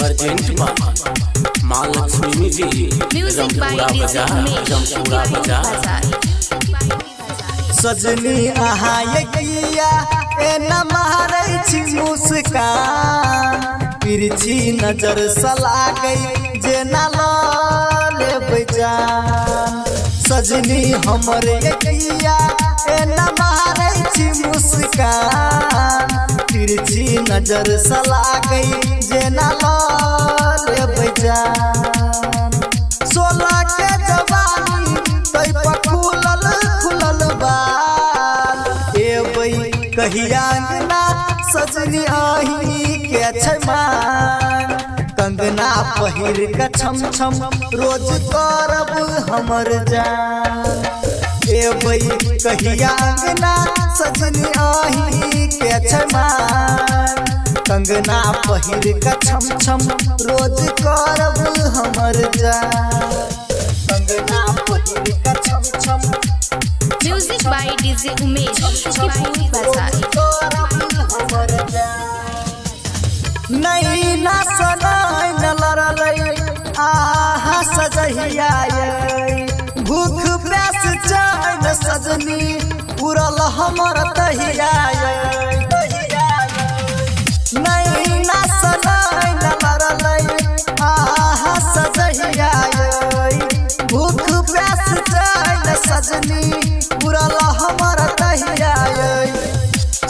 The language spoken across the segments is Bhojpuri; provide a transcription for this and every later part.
प्रेजेंट महालक्ष्मी जी जमपुरा बाजार। सजनी आहाय किया ए न मारै छी मुस्कान, तिरछी नजर सला गई जे न लेबै जान। सजनी हमरे किया ए न मारै छी मुस्कान, तिरछी नजर सला गई जे न लेबै जान। 16 के जवानी तै पर खुलल बाल, एबै कहिया अंगना सजनी आही के छै मान। कंगना पहिर के छम छम रोज करब हमर जान, एबै कहिया अंगना सजनी आही के छै मान। कंगना पहिर के छम छम रोज करब हमर जान, कंगना पहिर के छम छम। म्यूजिक बाय डीजे उमेश बाजार। नहीं ना सनाई न लड़लै आहा सजहिया, भूख प्यास चैन सजनी उड़ल हमर तहिया। नहीं ना सनाई न लड़लै आहा सजहिया, भूख प्यास चैन सजनी उड़ल हमर तहिया।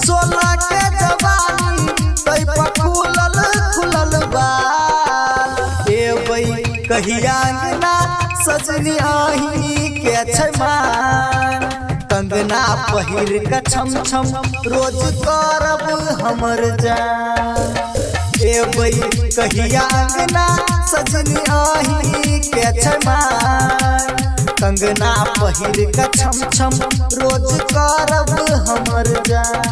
16 के जवानी तै पर खुलल बाल, एबै कहिया अंगना सजनी आही के छै मान। कंगना पहिर के छम छम रोज करब हमर जान, एबै कहिया अंगना सजनी आही के छै मान। कंगना पहिर के छम छम रोज करब हमर जान,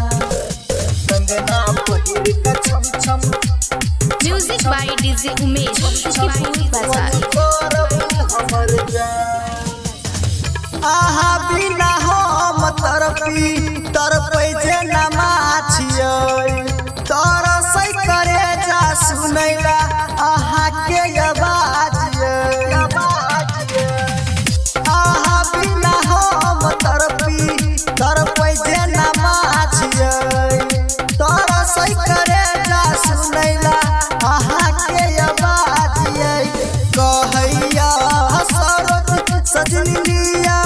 कंगना पहिर के छम छम। म्यूजिक बाय डीजे उमेश बाजार। आहा बिना हम तरपै जे न माछियै, तरसै करे जा सुनैला आहा के आवाज। आहा बिना हम तरपै जे न माछियै, तरसै करे जा सुनैला आहा के आवाज। कहैया सरोज सजनी लिया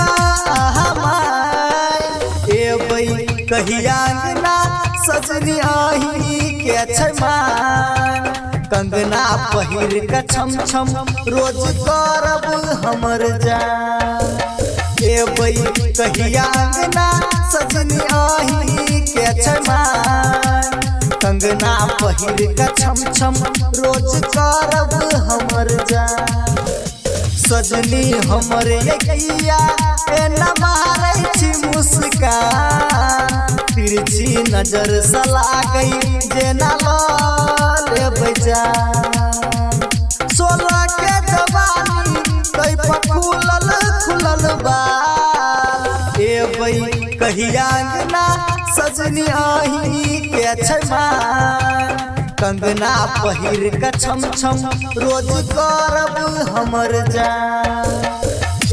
हमार, एबै कहिया अंगना सजनी आही के छै मान। कंगना पहिर के छम छम रोज करब हमर जान, एबै कहिया अंगना सजनी आही के छै मान। कंगना पहिर के छम छम रोज करब हमर जान। सजनी हमरे किया ए न मारै छी मुस्कान, तिरछी नजर सला गई जे न लेबै जान। 16 के जवानी तै पर खुलल बाल, एबै कहिया अंगना सजनी आही के छै मान। कंगना पहिर के छम छम रोज करब हमर जान,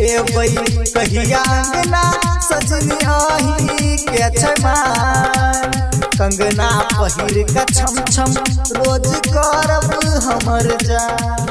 एबै कहिया अंगना सजनी आही के छै मान। कंगना पहिर के छम छम रोज करब हमर जान।